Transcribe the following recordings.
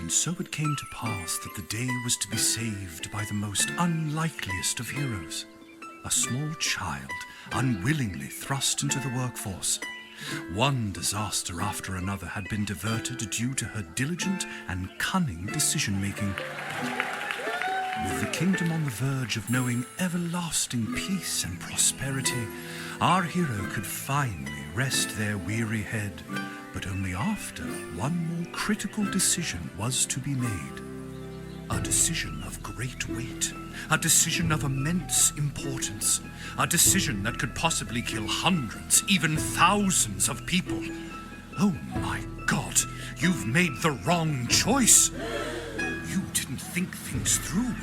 And so it came to pass that the day was to be saved by the most unlikeliest of heroes, a small child unwillingly thrust into the workforce. One disaster after another had been diverted due to her diligent and cunning decision-making. With the kingdom on the verge of knowing everlasting peace and prosperity, our hero could finally rest their weary head, but only after one more critical decision was to be made. A decision of great weight, a decision of immense importance, a decision that could possibly kill hundreds, even thousands of people. Oh my God, you've made the wrong choice. You didn't think things through.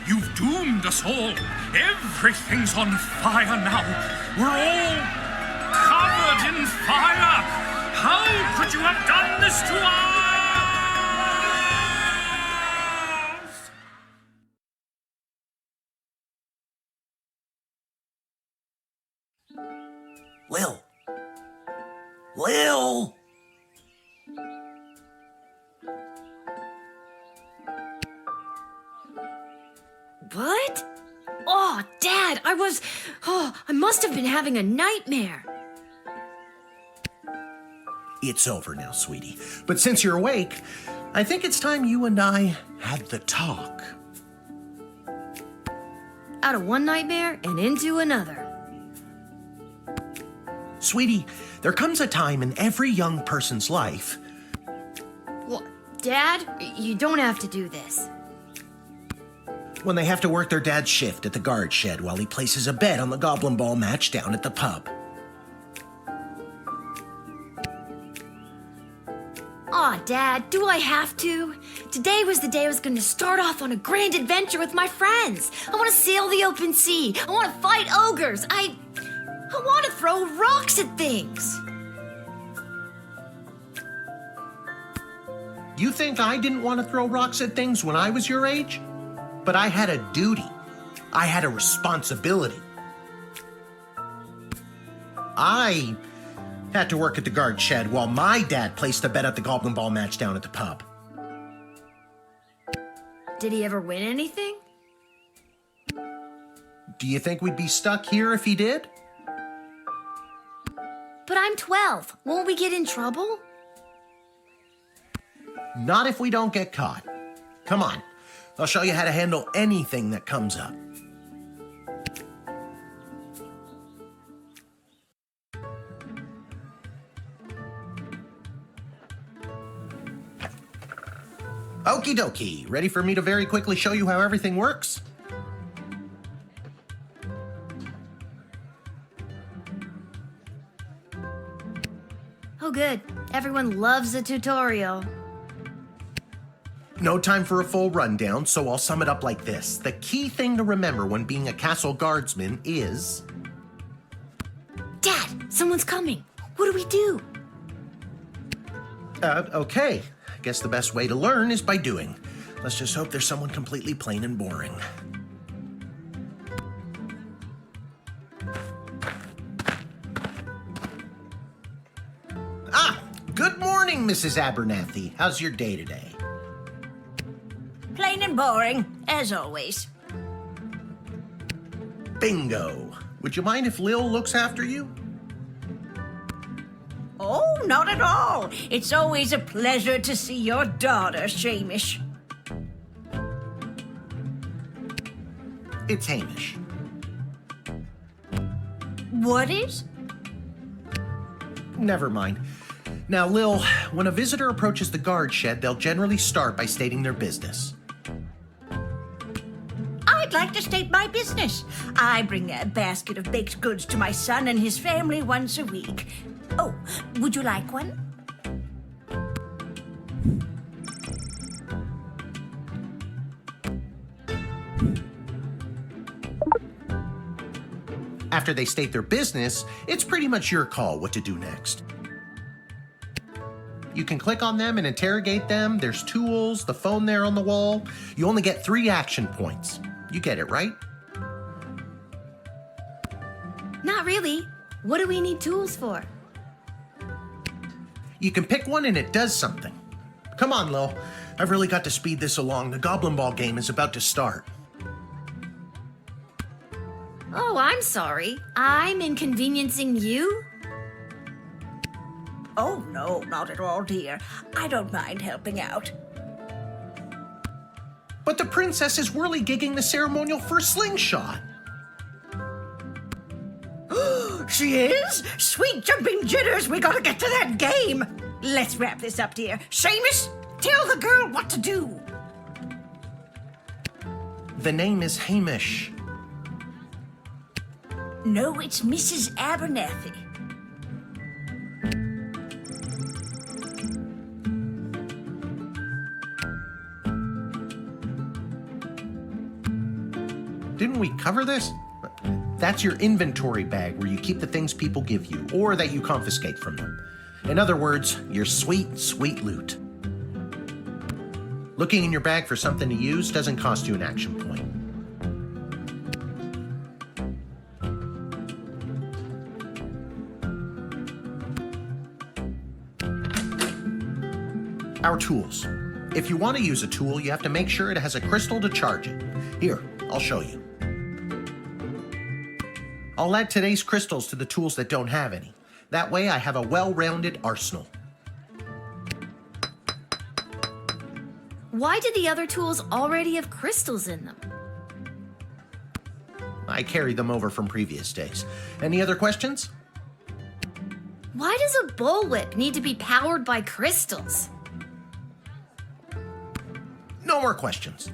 You've doomed us all. Everything's on fire now. We're all covered in fire. How could you have done this to us? Lil! What? Oh, Dad, I must have been having a nightmare. It's over now, sweetie. But since you're awake, I think it's time you and I had the talk. Out of one nightmare and into another. Sweetie, there comes a time in every young person's life. Well, Dad, you don't have to do this. When they have to work their dad's shift at the guard shed while he places a bet on the goblin ball match down at the pub. Aw, Dad, do I have to? Today was the day I was going to start off on a grand adventure with my friends. I want to sail the open sea. I want to fight ogres. I want to throw rocks at things. You think I didn't want to throw rocks at things when I was your age? But I had a duty. I had a responsibility. I had to work at the guard shed while my dad placed a bet at the goblin ball match down at the pub. Did he ever win anything? Do you think we'd be stuck here if he did? But I'm 12. Won't we get in trouble? Not if we don't get caught. Come on, I'll show you how to handle anything that comes up. Okie dokie, ready for me to very quickly show you how everything works? Oh, good. Everyone loves a tutorial. No time for a full rundown, so I'll sum it up like this. The key thing to remember when being a castle guardsman is... Dad, someone's coming. What do we do? Okay. I guess the best way to learn is by doing. Let's just hope there's someone completely plain and boring. Good morning, Mrs. Abernathy. How's your day today? Plain and boring, as always. Bingo. Would you mind if Lil looks after you? Oh, not at all. It's always a pleasure to see your daughter, Shamish. It's Hamish. What is? Never mind. Now, Lil, when a visitor approaches the guard shed, they'll generally start by stating their business. I'd like to state my business. I bring a basket of baked goods to my son and his family once a week. Oh, would you like one? After they state their business, it's pretty much your call what to do next. You can click on them and interrogate them. There's tools, the phone there on the wall. You only get 3 action points. You get it, right? Not really. What do we need tools for? You can pick one and it does something. Come on, Lil. I've really got to speed this along. The Goblin Ball game is about to start. Oh, I'm sorry. I'm inconveniencing you? Oh, no, not at all, dear. I don't mind helping out. But the princess is whirly-gigging the ceremonial first slingshot. She is? Sweet jumping jitters, we gotta get to that game. Let's wrap this up, dear. Seamus, tell the girl what to do. The name is Hamish. No, it's Mrs. Abernathy. Didn't we cover this? That's your inventory bag where you keep the things people give you or that you confiscate from them. In other words, your sweet, sweet loot. Looking in your bag for something to use doesn't cost you an action point. Our tools. If you want to use a tool, you have to make sure it has a crystal to charge it. Here, I'll show you. I'll add today's crystals to the tools that don't have any. That way I have a well-rounded arsenal. Why did the other tools already have crystals in them? I carried them over from previous days. Any other questions? Why does a bullwhip need to be powered by crystals? No more questions.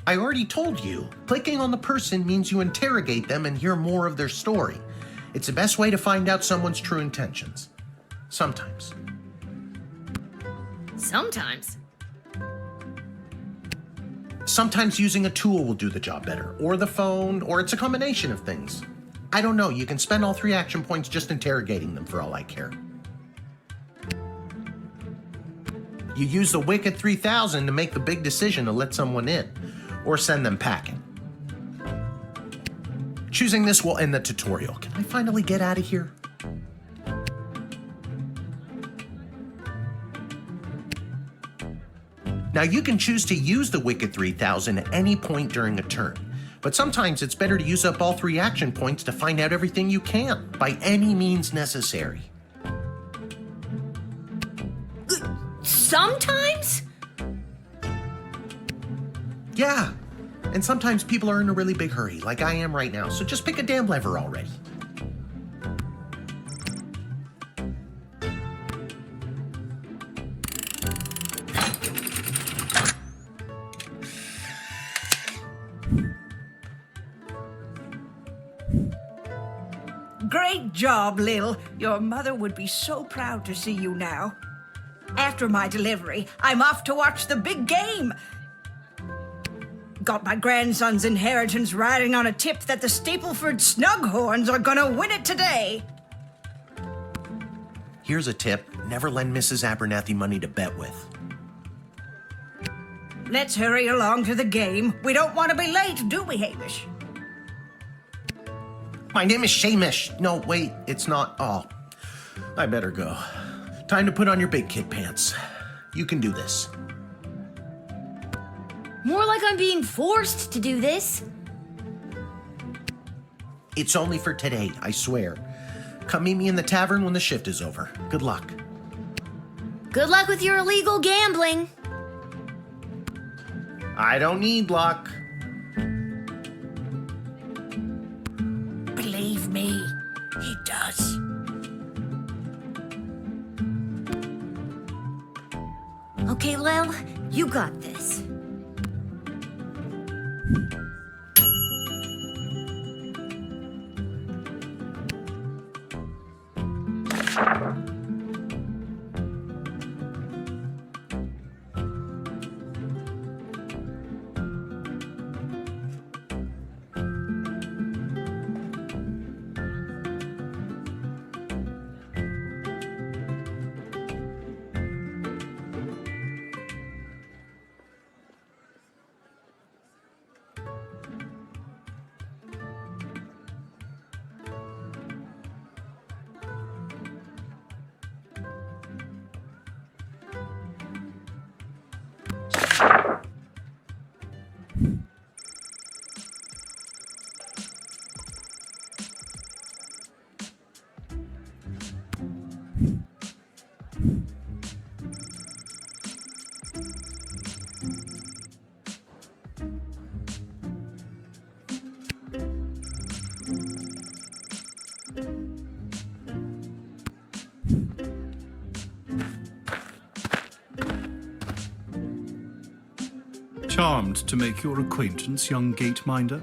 I already told you, clicking on the person means you interrogate them and hear more of their story. It's the best way to find out someone's true intentions. Sometimes. Sometimes. Sometimes using a tool will do the job better, or the phone, or it's a combination of things. I don't know, you can spend all 3 action points just interrogating them for all I care. You use the Wicked 3000 to make the big decision to let someone in, or send them packing. Choosing this will end the tutorial. Can I finally get out of here? Now you can choose to use the Wicked 3000 at any point during a turn, but sometimes it's better to use up all 3 action points to find out everything you can, by any means necessary. Sometimes? Yeah, and sometimes people are in a really big hurry, like I am right now, so just pick a damn lever already. Great job, Lil. Your mother would be so proud to see you now. After my delivery, I'm off to watch the big game. Got my grandson's inheritance riding on a tip that the Stapleford Snughorns are gonna win it today. Here's a tip, never lend Mrs. Abernathy money to bet with. Let's hurry along to the game. We don't want to be late, do we, Hamish? My name is Shamish. No, wait, it's not. Oh, I better go. Time to put on your big kid pants. You can do this. More like I'm being forced to do this. It's only for today, I swear. Come meet me in the tavern when the shift is over. Good luck. Good luck with your illegal gambling. I don't need luck. Believe me, he does. Okay, Lil, you got this. Charmed to make your acquaintance, young gate-minder.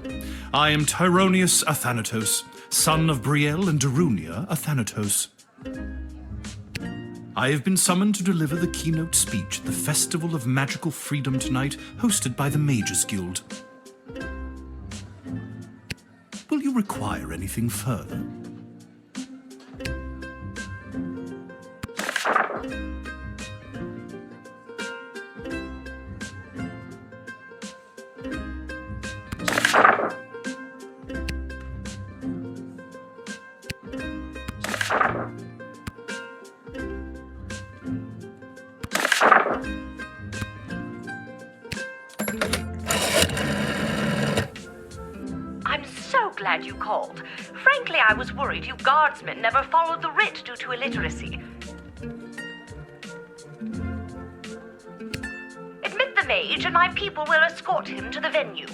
I am Tyronius Athanatos, son of Brielle and Darunia Athanatos. I have been summoned to deliver the keynote speech at the Festival of Magical Freedom tonight, hosted by the Mages Guild. Will you require anything further? I'm so glad you called. Frankly, I was worried you guardsmen never followed the writ due to illiteracy. Admit the mage, and my people will escort him to the venue.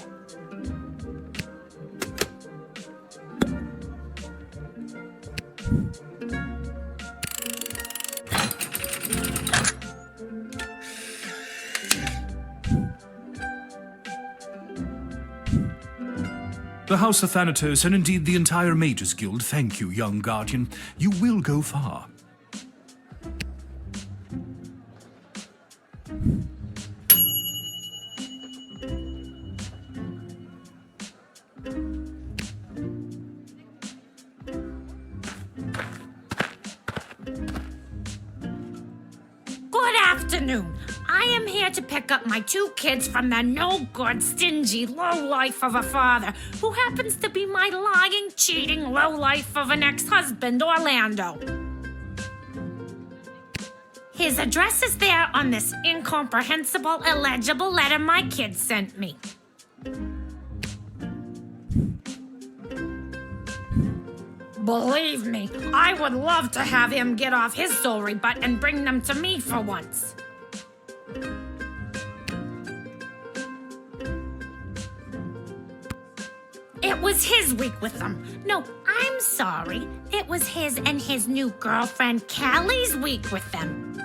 The House of Thanatos, and indeed the entire Mages Guild, thank you, young guardian. You will go far. Good afternoon. I am here to pick up my 2 kids from the no-good, stingy lowlife of a father who happens to be my lying, cheating lowlife of an ex-husband, Orlando. His address is there on this incomprehensible, illegible letter my kids sent me. Believe me, I would love to have him get off his sorry butt and bring them to me for once. It was his week with them. No, I'm sorry. It was his and his new girlfriend Callie's week with them.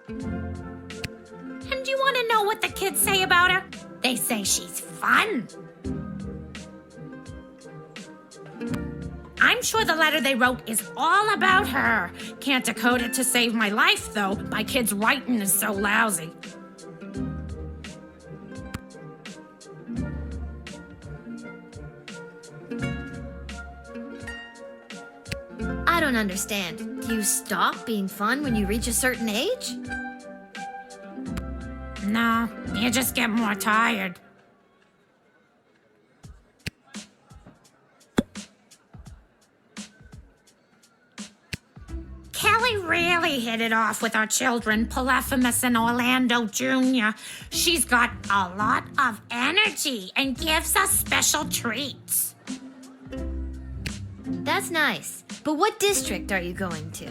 And you want to know what the kids say about her? They say she's fun. I'm sure the letter they wrote is all about her. Can't decode it to save my life, though. My kid's writing is so lousy. I don't understand. Do you stop being fun when you reach a certain age? No, you just get more tired. Kelly really hit it off with our children, Polyphemus and Orlando Jr. She's got a lot of energy and gives us special treats. That's nice. But what district are you going to?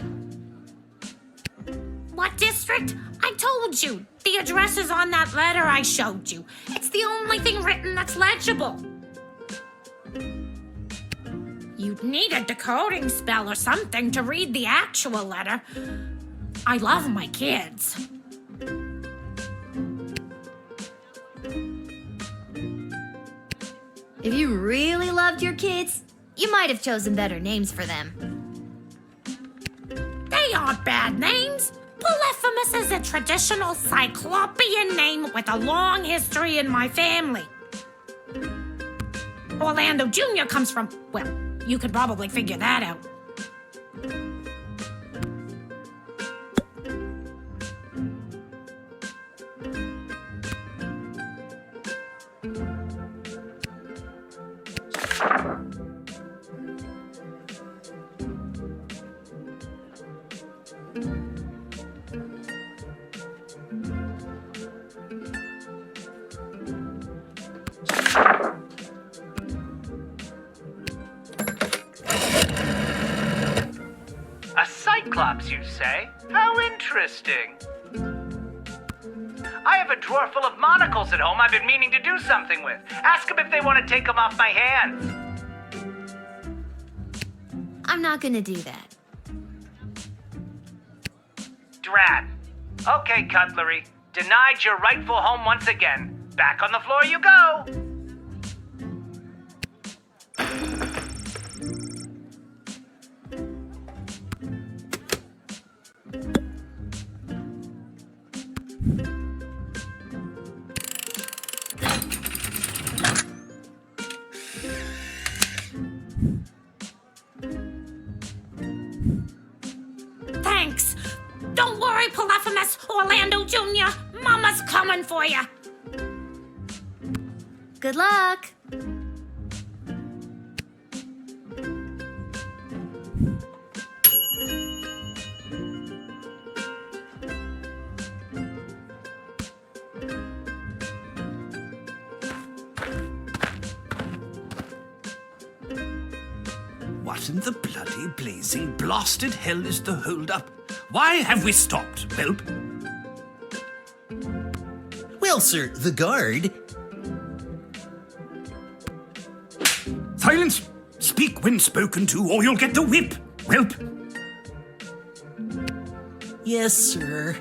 What district? I told you. The address is on that letter I showed you. It's the only thing written that's legible. You'd need a decoding spell or something to read the actual letter. I love my kids. If you really loved your kids, you might have chosen better names for them. They aren't bad names. Polyphemus is a traditional cyclopean name with a long history in my family. Orlando Jr. comes from, well, you could probably figure that out. cyclopes, you say? How interesting. I have a drawer full of monocles at home I've been meaning to do something with. Ask them if they want to take them off my hands. I'm not gonna do that. Drat. Okay, Cutlery. Denied your rightful home once again. Back on the floor you go. Thanks. Don't worry, Polyphemus, Orlando Jr. Mama's coming for you. Good luck. What in the bloody blazing blasted hell is the hold-up? Why have we stopped, Whelp? Well, sir, the guard. Silence! Speak when spoken to, or you'll get the whip, Whelp! Yes, sir.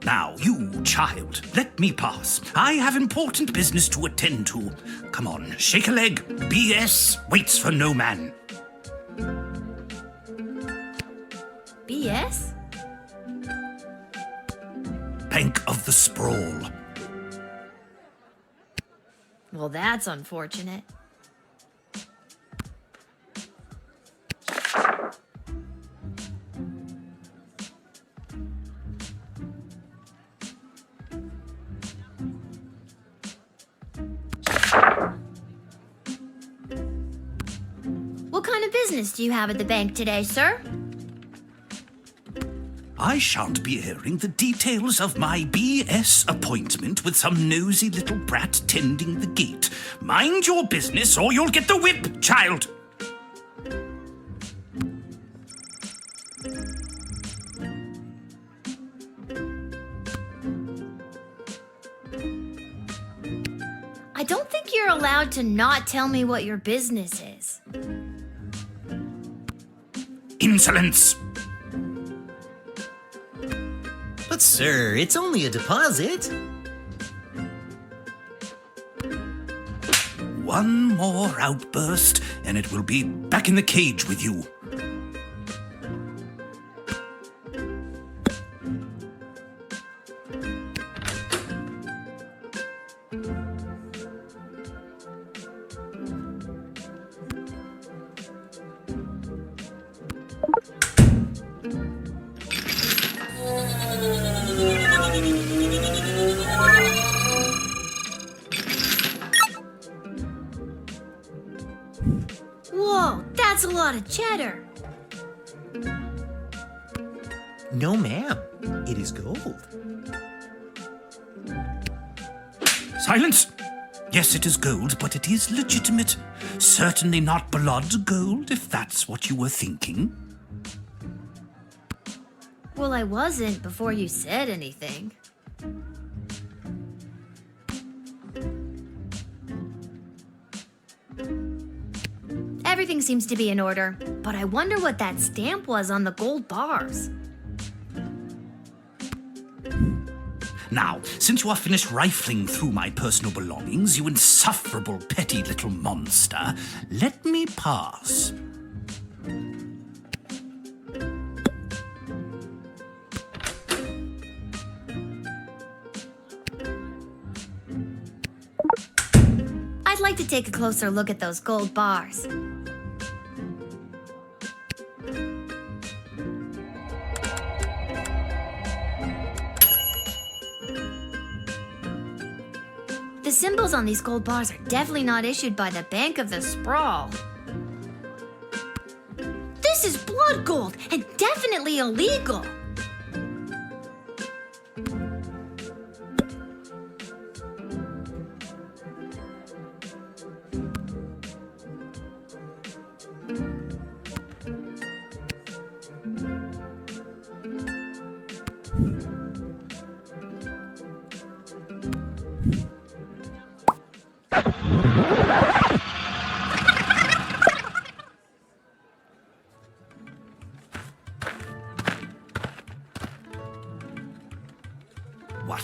Now, you child, let me pass. I have important business to attend to. Come on, shake a leg. BS waits for no man. BS? Bank of the Sprawl. Well, that's unfortunate. What kind of business do you have at the bank today, sir? I shan't be airing the details of my BS appointment with some nosy little brat tending the gate. Mind your business or you'll get the whip, child! I don't think you're allowed to not tell me what your business is. Insolence! But, sir, it's only a deposit. One more outburst, and it will be back in the cage with you. Whoa, that's a lot of cheddar. No, ma'am. It is gold. Silence! Yes, it is gold, but it is legitimate. Certainly not blood gold, if that's what you were thinking. Well, I wasn't before you said anything. Everything seems to be in order, but I wonder what that stamp was on the gold bars. Now, since you are finished rifling through my personal belongings, you insufferable petty little monster, let me pass. I'd like to take a closer look at those gold bars. The symbols on these gold bars are definitely not issued by the Bank of the Sprawl. This is blood gold and definitely illegal.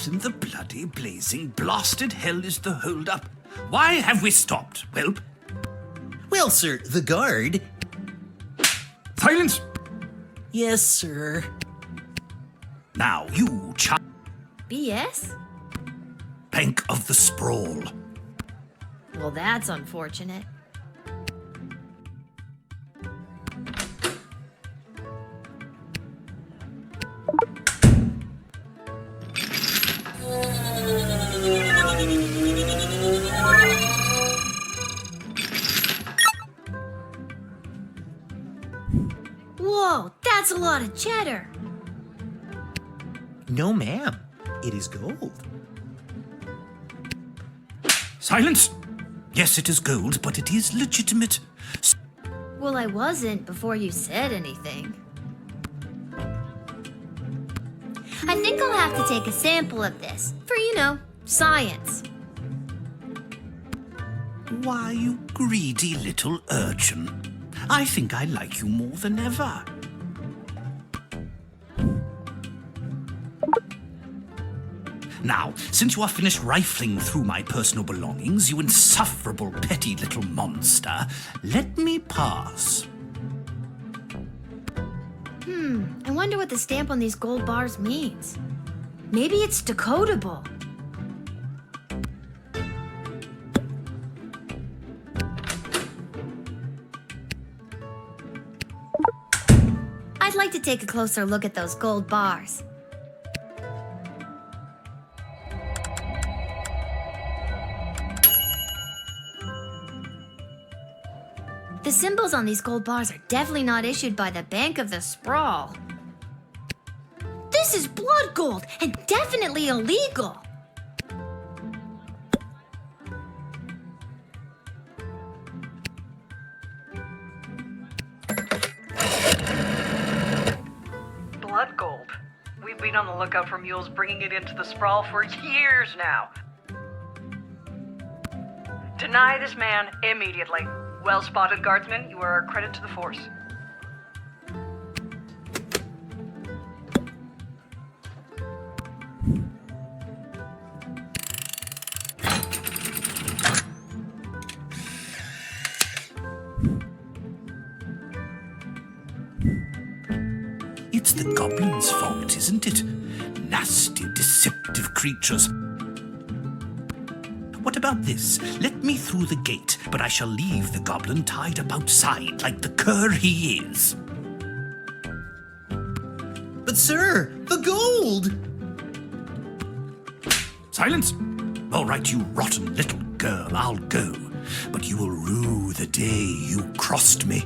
What in the bloody blazing blasted hell is the hold-up? Why have we stopped, whelp? Well, sir, the guard. Silence! Yes, sir. Now, you BS? bank of the sprawl. Well, that's unfortunate. Whoa, that's a lot of cheddar. No, ma'am. It is gold. Silence! Yes, it is gold, but it is legitimate. Well, I wasn't before you said anything. I think I'll have to take a sample of this for, science. Why, you greedy little urchin. I think I like you more than ever. Now, since you are finished rifling through my personal belongings, you insufferable petty little monster, let me pass. I wonder what the stamp on these gold bars means. Maybe it's decodable. I'd like to take a closer look at those gold bars. The symbols on these gold bars are definitely not issued by the Bank of the Sprawl. This is blood gold and definitely illegal. Blood gold. We've been on the lookout for mules bringing it into the sprawl for years now. Deny this man immediately. Well spotted, Guardsman. You are a credit to the force. It's the goblins' fault, isn't it? Nasty, deceptive creatures. What about this? Let me through the gate, but I shall leave the goblin tied up outside like the cur he is. But, sir, the gold! Silence! All right, you rotten little girl, I'll go. But you will rue the day you crossed me.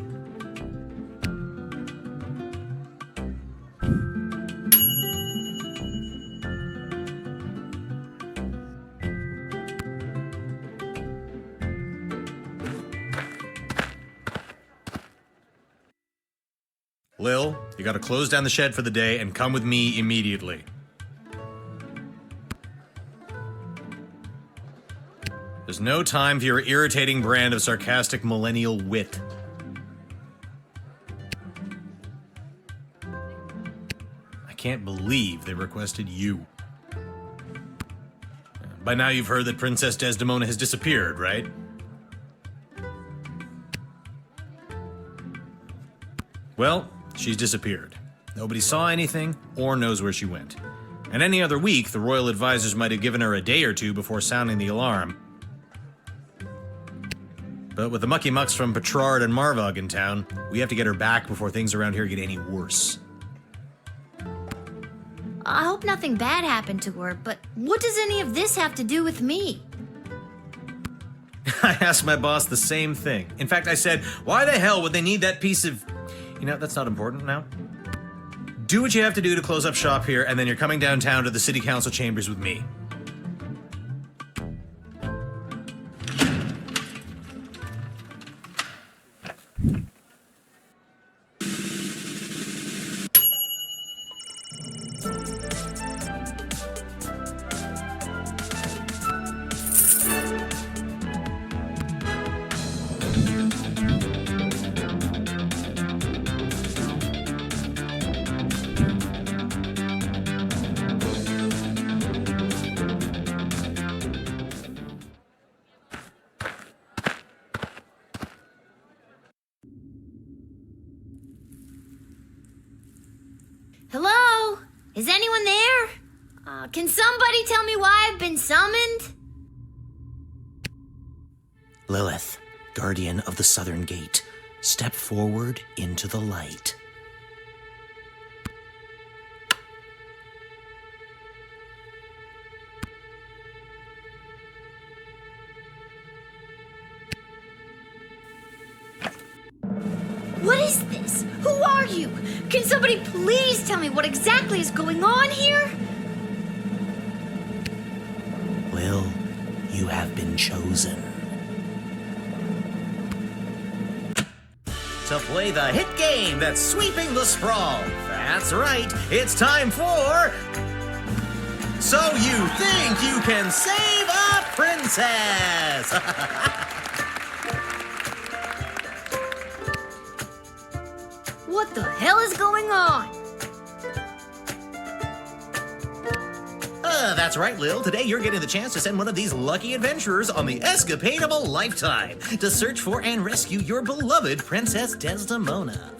Lil, you gotta close down the shed for the day and come with me immediately. There's no time for your irritating brand of sarcastic millennial wit. I can't believe they requested you. By now you've heard that Princess Desdemona has disappeared, right? Well, she's disappeared. Nobody saw anything or knows where she went. And any other week, the royal advisors might have given her a day or two before sounding the alarm. But with the mucky mucks from Petrard and Marvog in town, we have to get her back before things around here get any worse. I hope nothing bad happened to her, but what does any of this have to do with me? I asked my boss the same thing. In fact, I said, why the hell would they need that piece of... that's not important now. Do what you have to do to close up shop here, and then you're coming downtown to the city council chambers with me. Hello? Is anyone there? Can somebody tell me why I've been summoned? Lilith, guardian of the southern gate, step forward into the light. What is this? Who are you? Can somebody please tell me what exactly is going on here? Will, you have been chosen. To play the hit game that's sweeping the sprawl. That's right, it's time for... So You Think You Can Save a Princess! What the hell is going on? That's right, Lil. Today you're getting the chance to send one of these lucky adventurers on the escapade of a lifetime to search for and rescue your beloved Princess Desdemona.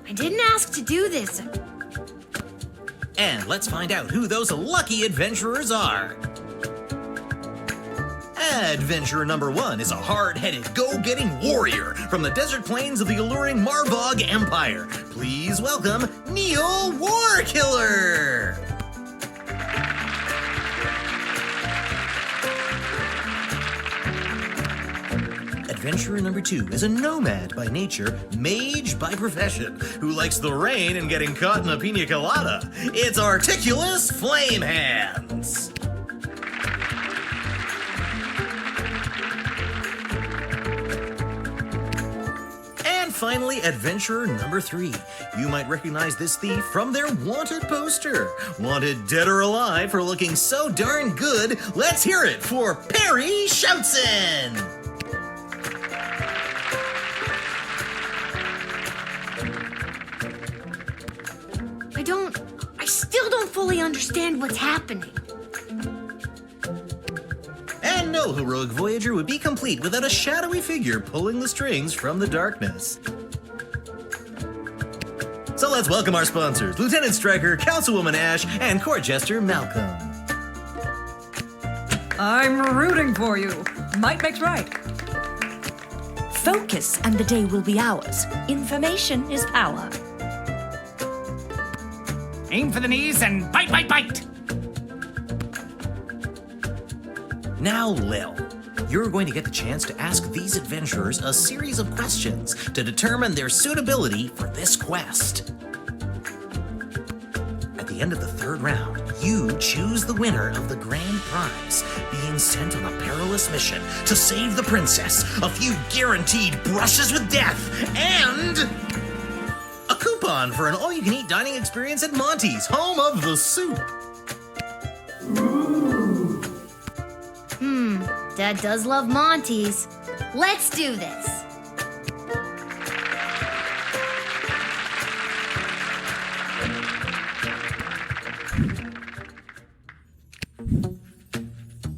I didn't ask to do this. And let's find out who those lucky adventurers are. Adventurer number 1 is a hard-headed, go-getting warrior from the desert plains of the alluring Marvog Empire. Please welcome Neil Warkiller! Adventurer number 2 is a nomad by nature, mage by profession, who likes the rain and getting caught in a pina colada. It's Articulous Flamehands! Finally, adventurer number 3. You might recognize this thief from their wanted poster. Wanted dead or alive for looking so darn good, let's hear it for Perry Shoutson! I still don't fully understand what's happening. And no heroic voyager would be complete without a shadowy figure pulling the strings from the darkness. So let's welcome our sponsors, Lieutenant Stryker, Councilwoman Ash, and Court Jester Malcolm. I'm rooting for you. Might makes right. Focus and the day will be ours. Information is power. Aim for the knees and bite, bite, bite! Now, Lil, you're going to get the chance to ask these adventurers a series of questions to determine their suitability for this quest. At the end of the 3rd round, you choose the winner of the grand prize, being sent on a perilous mission to save the princess, a few guaranteed brushes with death, and a coupon for an all-you-can-eat dining experience at Monty's, home of the soup. Dad does love Monty's. Let's do this.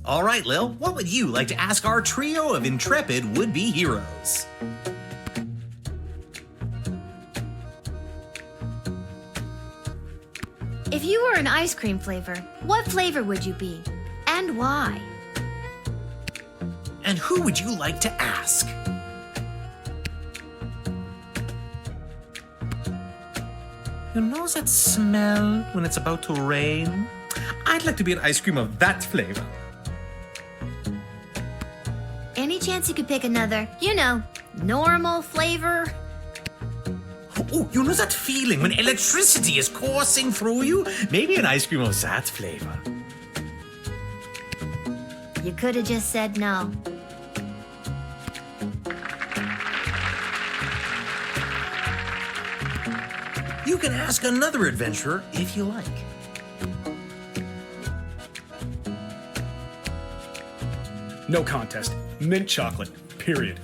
All right, Lil, what would you like to ask our trio of intrepid would-be heroes? If you were an ice cream flavor, what flavor would you be? And why? And who would you like to ask? You know that smell when it's about to rain? I'd like to be an ice cream of that flavor. Any chance you could pick another, normal flavor? Oh, you know that feeling when electricity is coursing through you? Maybe an ice cream of that flavor. You could have just said no. You can ask another adventurer if you like. No contest. Mint chocolate. Period.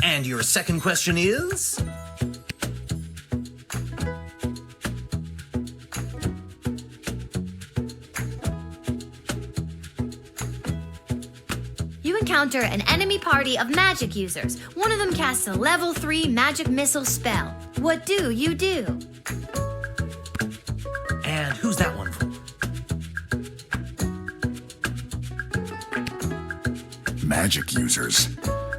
And your second question is? encounter an enemy party of magic users. One of them casts a level 3 magic missile spell. What do you do? And who's that one for? Magic users.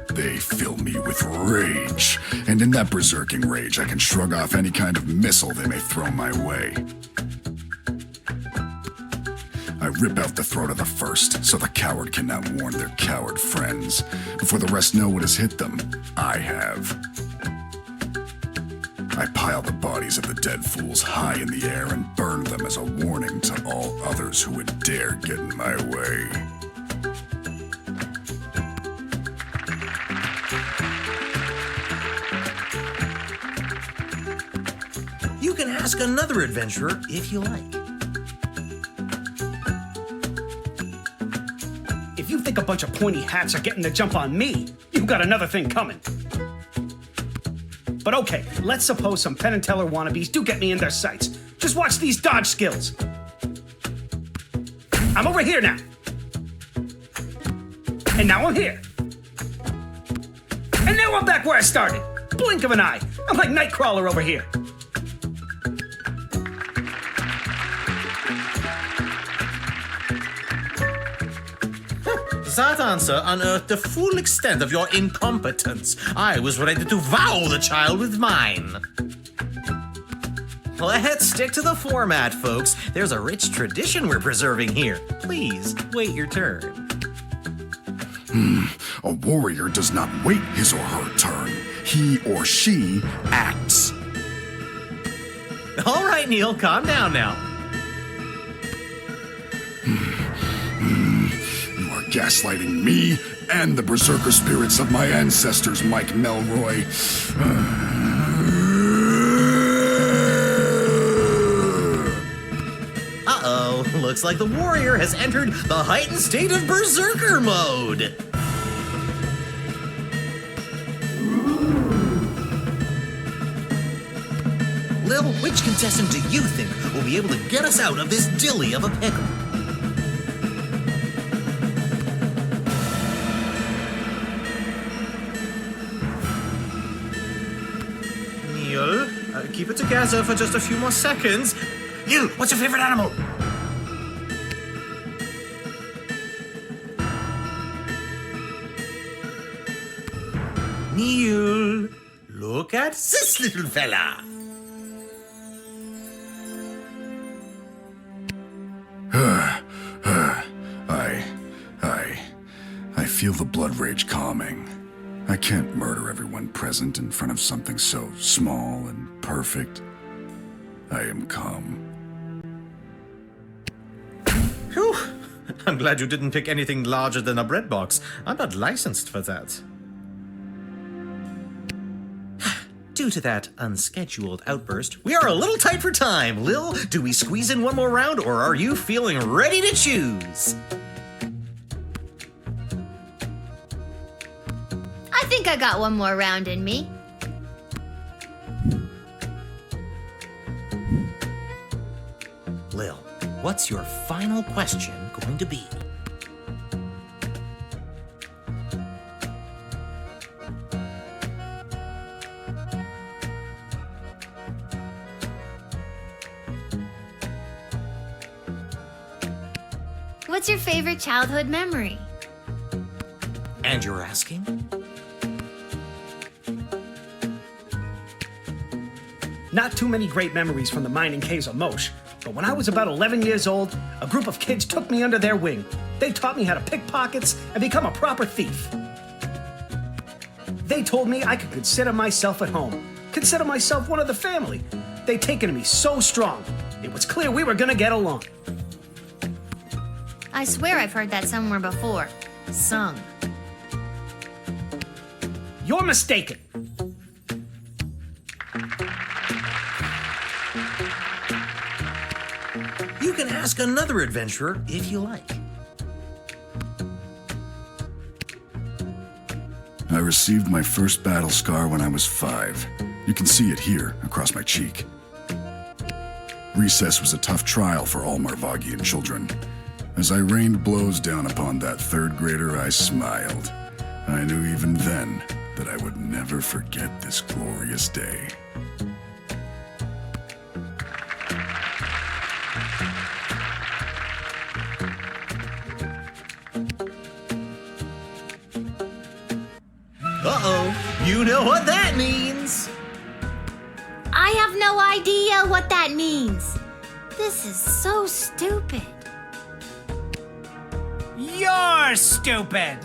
They fill me with rage, and in that berserking rage, I can shrug off any kind of missile they may throw my way. I rip out the throat of the first, so the coward cannot warn their coward friends. Before the rest know what has hit them, I have. I pile the bodies of the dead fools high in the air and burn them as a warning to all others who would dare get in my way. You can ask another adventurer if you like. If you think a bunch of pointy hats are getting the jump on me, you've got another thing coming. But okay, let's suppose some Penn and Teller wannabes do get me in their sights. Just watch these dodge skills. I'm over here now. And now I'm here. And now I'm back where I started. Blink of an eye. I'm like Nightcrawler over here. That answer unearthed the full extent of your incompetence. I was ready to devour the child with mine. Let's stick to the format, folks. There's a rich tradition we're preserving here. Please, wait your turn. A warrior does not wait his or her turn. He or she acts. All right, Neil, calm down now. Gaslighting me and the berserker spirits of my ancestors, Mike Melroy. Uh-oh, looks like the warrior has entered the heightened state of berserker mode. Lil, which contestant do you think will be able to get us out of this dilly of a pickle? Keep it together for just a few more seconds. You, what's your favorite animal? Neil, look at this little fella. I feel the blood rage calming. I can't murder everyone present in front of something so small and perfect. I am calm. Whew. I'm glad you didn't pick anything larger than a bread box. I'm not licensed for that. Due to that unscheduled outburst, we are a little tight for time. Lil, do we squeeze in one more round, or are you feeling ready to choose? I think I got one more round in me. Lil, what's your final question going to be? What's your favorite childhood memory? And you're asking? Not too many great memories from the mining caves of Mosh, but when I was about 11 years old, a group of kids took me under their wing. They taught me how to pick pockets and become a proper thief. They told me I could consider myself at home, consider myself one of the family. They'd taken to me so strong, it was clear we were gonna get along. I swear I've heard that somewhere before. Sung. You're mistaken. You can ask another adventurer if you like. I received my first battle scar when I was 5. You can see it here, across my cheek. Recess was a tough trial for all Marvagian children. As I rained blows down upon that third grader, I smiled. I knew even then that I would never forget this glorious day. Uh-oh, you know what that means. I have no idea what that means. This is so stupid. You're stupid!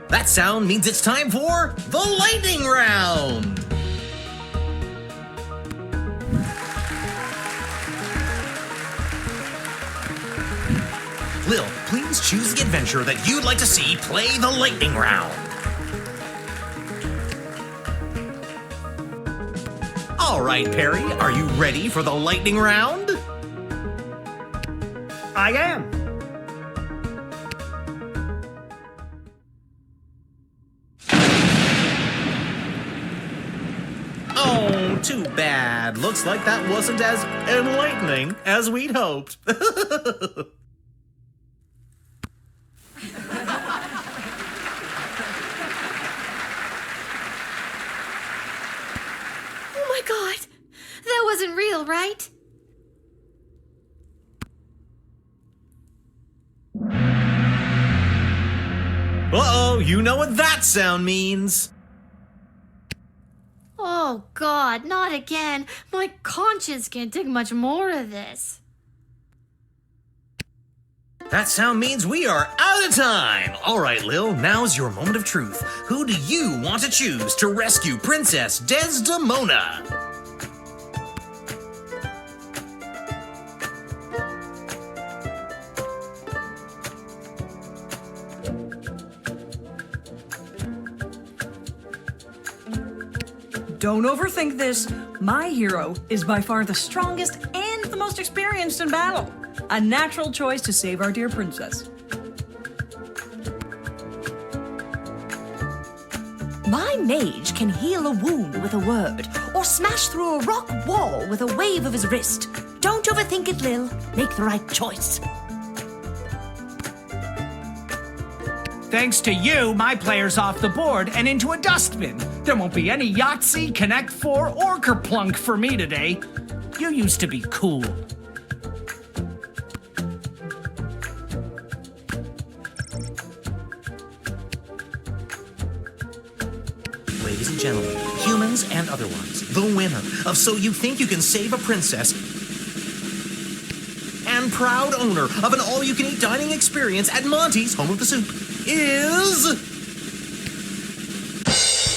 That sound means it's time for the lightning round. Lil, please choose the adventure that you'd like to see play the lightning round. All right, Perry, are you ready for the lightning round? I am. Oh, too bad. Looks like that wasn't as enlightening as we'd hoped. Oh my god! That wasn't real, right? Uh-oh, you know what that sound means. Oh god, not again. My conscience can't take much more of this. That sound means we are out of time. All right, Lil, now's your moment of truth. Who do you want to choose to rescue Princess Desdemona? Don't overthink this. My hero is by far the strongest and the most experienced in battle. A natural choice to save our dear princess. My mage can heal a wound with a word, or smash through a rock wall with a wave of his wrist. Don't overthink it, Lil. Make the right choice. Thanks to you, my player's off the board and into a dustbin. There won't be any Yahtzee, Connect 4, or Kerplunk for me today. You used to be cool. Ladies and gentlemen, humans and other ones, the winner of So You Think You Can Save a Princess and proud owner of an all-you-can-eat dining experience at Monty's Home of the Soup is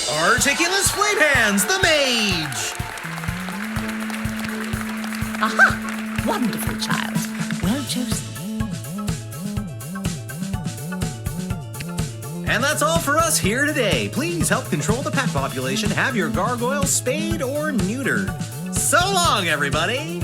Articulous Flame Hands, the Mage! Aha! Wonderful child. Well chosen. And that's all for us here today. Please help control the pet population. Have your gargoyle spayed or neutered. So long, everybody!